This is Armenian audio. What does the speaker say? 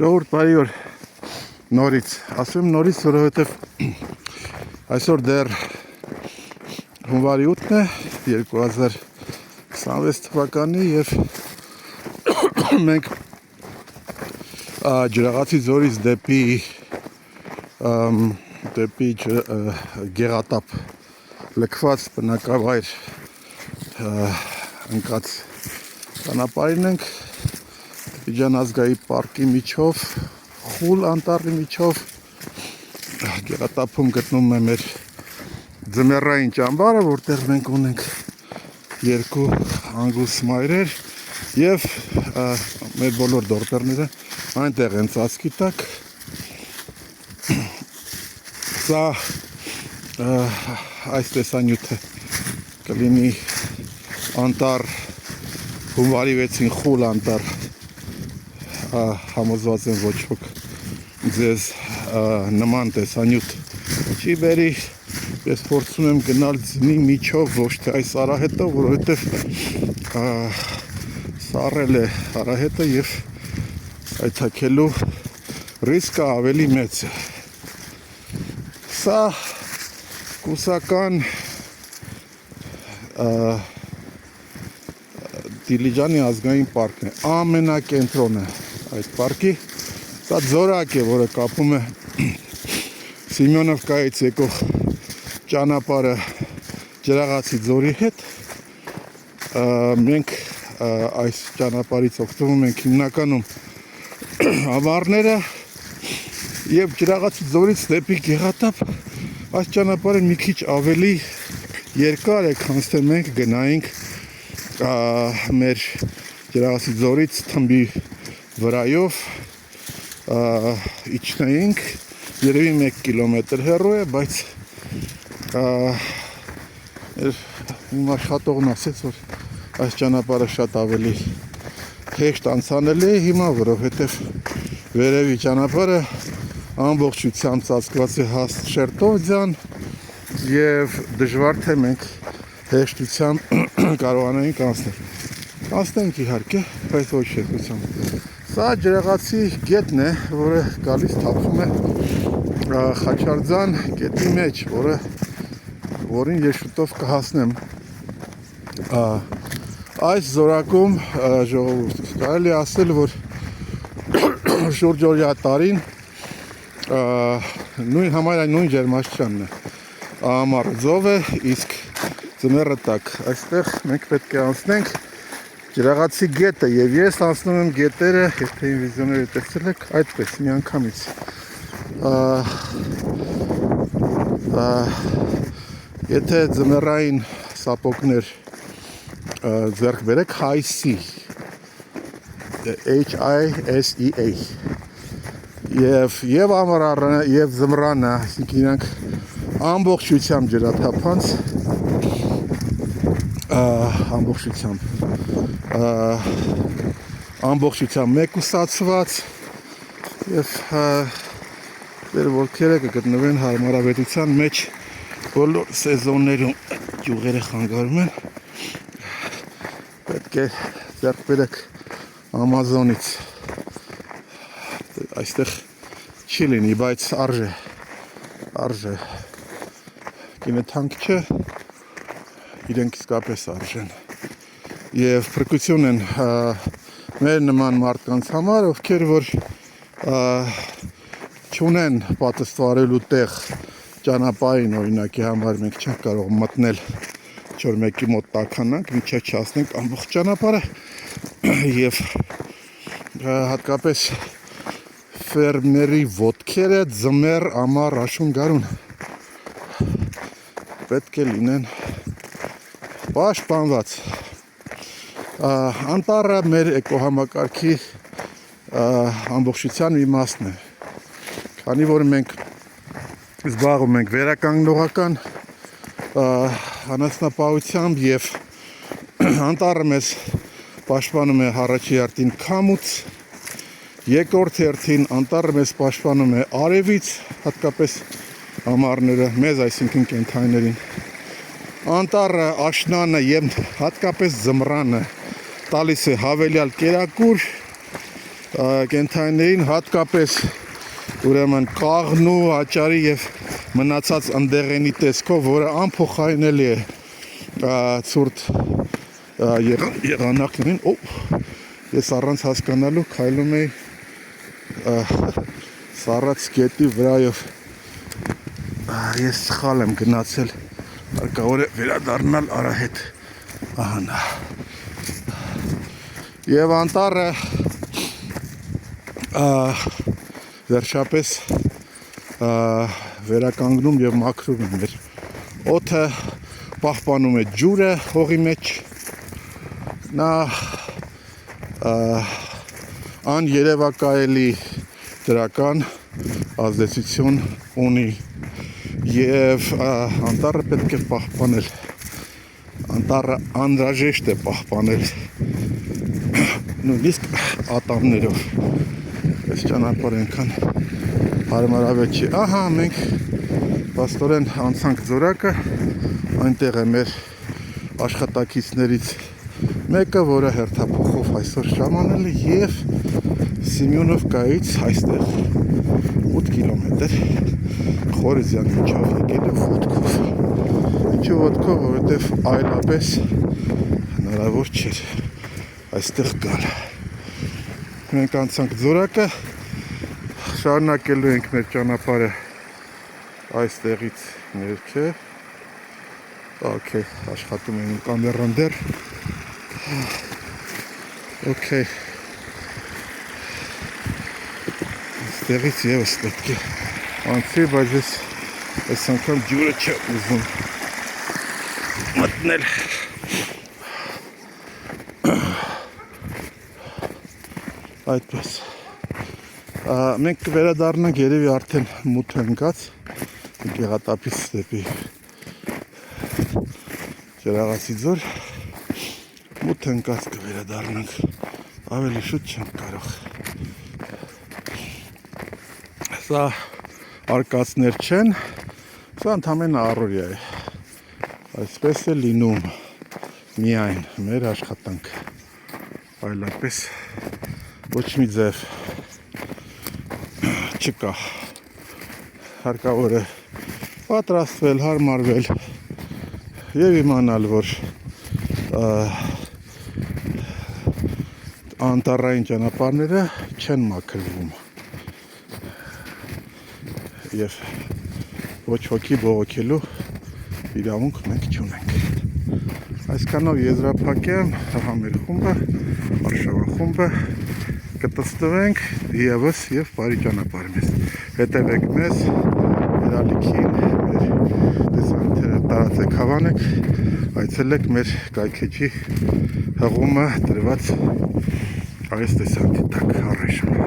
Ժողովուրդ բարի օր նորից, ասում եմ նորից, որովհետև այսօր դեռ հունվարի 8-ն է 2026 թվականի եւ մենք Ջրաղացի ձորից դեպի Գեղատապ լքված բնակավայր ընկած ճանապարհին ենք Տիջան ազգային պարկի միջով, խուլ անտառի միջով Գեղատապում գտնվում է մեր ձմեռային ճամբարը, որտեղ մենք ունենք երկու անգուս մայրեր եւ մեր բոլոր դորտերները այնտեղ են ծածկի տակ։ Սա այս տեսանյութը կլինի անտառ հունվարի 6-ին խուլ անտառ համոզված եմ ոչ ոք ձեզ նման տեսանյութ չի բերի, ես փորձում եմ գնալ ձնի միջով, ոչ թե այս արահետը, որովհետև սառել է արահետը եւ այցակելու ռիսկը ավելի մեծ է։ Սա կուսական Դիլիջանի ազգային պարկն է, ամենակենտրոնը այդ պարկի, սա ձորակ է, որը կապում է Սիմյոնովկայից եկող ճանապարհը Ջրաղացի ձորի հետ, մենք այս ճանապարհից օգտվում ենք հիմնականում ամառները եւ Ջրաղացի ձորից դեպի Գեղատապ այս ճանապարհը մի քիչ ավելի երկար է, քան թե մենք գնայինք մեր Ջրաղացի ձորից թմբի վրայով իջնեինք, երևի 1 կիլոմետր հեռու է, բայց իմ աշխատողն ասեց, որ այս ճանապարհը շատ ավելի հեշտ անցանելի է հիմա, որովհետև վերևի ճանապարհը ամբողջությամբ ծածկված է հաստ շերտով ձյան եւ դժվար թե մենք հեշտությամբ կարողանանք անցնել։ Անցնենք իհարկե, բայց ոչ շեշտությամբ։ Սա Ջրաղացի գետն է, որը գալիս թափվում է Խաչարձան գետի մեջ, որին ես շուտով կհասնեմ։ Այս զորակում ժողովուրդ կարելի ասել, որ շուրջօրյա տարին նույն ջերմաստիճանն է։ Ամառը ձով է, իսկ ձմեռը տաք։ Այստեղ մենք պետք է անցնենք Ջրաղացի գետը եւ ես անցնում եմ գետերը, եթե վիզիոները տեսել եք, այդպես միանգամից։ Եթե ձմեռային սապոգներ ձեռք բերեք, HISEA եւ ամառը եւ ձմռանը, այսինքն իրանք ամբողջությամբ ջրաթափանց ամբողջությամբ մեկուսացված եւ դեր ովքեր կգտնվեն հարմարավետության մեջ բոլոր սեզոններում յուղերը խանգարում են, պետք է ձեռք բերեք Ամազոնից, այստեղ չի լինի, բայց արժե, կինը թանկ չէ, իրենք իսկապես արժեն եւ փրկություն են մեր նման մարդկանց համար, ովքեր որ չունեն պատասխանելու տեղ ճանապարհին, օրինակի համար մենք չենք կարող մտնել 4-1-ի մոտ տաքանանք, մինչև չհասնենք ամբողջ ճանապարհը եւ հատկապես ֆերմերի ոտքերը ձմեռ, ամառ, աշուն, գարուն պետք է լինեն պաշտպանված։ Անտառը մեր էկոհամակարգի ամբողջության մի մասն է, քանի որ մենք զբաղվում ենք վերականգնողական անասնապահությամբ եւ անտառը մեզ պաշտպանում է առաջի հերթին քամուց, երկրորդ հերթին անտառը մեզ պաշտպանում է արևից, հատկապես ամառները մեզ, այսինքն կենդանիներին։ Անտառը, աշնանը եւ հատկապես ձմռանը տալիս է հավելյալ կերակուր կենթանիներին հատկապես ուրեմն կաղն ու աճարի եւ մնացած ընդեղենի տեսքով, որը անփոխարինելի է ցուրտ եղանակներին, ես առանց հասկանալու քայլում էի Սառած գետի վրայով, ես սխալ եմ գնացել, հարկավոր է վերադառնալ Արահետ, ահանա, եւ անտառը վերջապես վերականգնում եւ մաքրում է մեր օդը, պահպանում է ջուրը հողի մեջ, նա աներևակայելի դրական ազդեցություն ունի եւ անտառը պետք է պահպանել, անտառը անհրաժեշտ է պահպանել նույնիսկ ատամներով, այս ճանապարհը այնքան հարմարավետ չի, ահա մենք պաստորեն անցանք Ձորակը, այնտեղ է մեր աշխատակիցներից մեկը, որը հերթափոխով այսօր ժամանել է եւ Սիմյոնովկայից այստեղ 8 կիլոմետր Խորիզյան միջով եկել է ոտքով։ Ինչու ոտքով, որովհետև այլապես հնարավոր չէր այստեղ գալ։ Մենք անցանք Ձորակը, շարունակելու ենք մեր ճանապարհը այստեղից ներքև։ Okay, աշխատում եմ կամերան դեռ։ Okay. Այստեղից եւս պետք է անցի, բայց այս անգամ ջուրը չէ ուզում մտնել։ Այդպես։ Մենք կվերադառնանք երևի արդեն մութ ընկած Գեղատապից դեպի Ջրաղացի ձոր, մութ ընկած կվերադառնանք, ավելի շուտ չենք կարող։ Սա արկածներ չեն, սա ընդամենը առօրյա է, այսպես է լինում միայն մեր աշխատանքը, այլապես ոչ մի ձև չկա, հարկավոր է պատրաստվել, հարմարվել եւ իմանալ, որ անտառային ճանապարհները չեն մաքրվում եւ ոչ ոքի բողոքելու իրավունք մենք չունենք։ Այսքանով եզրափակեմ, ահա մեր խումբը, Վարշավա խումբը, կտստվենք եւս եւ բարի ճանապարհ մեզ։ Հետևեք մեզ, մեր ալիքին, մեր տեսանյութերը տարածեք, հավանեք, այցելեք մեր կայքեջի հղումը դրված այս տեսանյութի տակ առայժմ։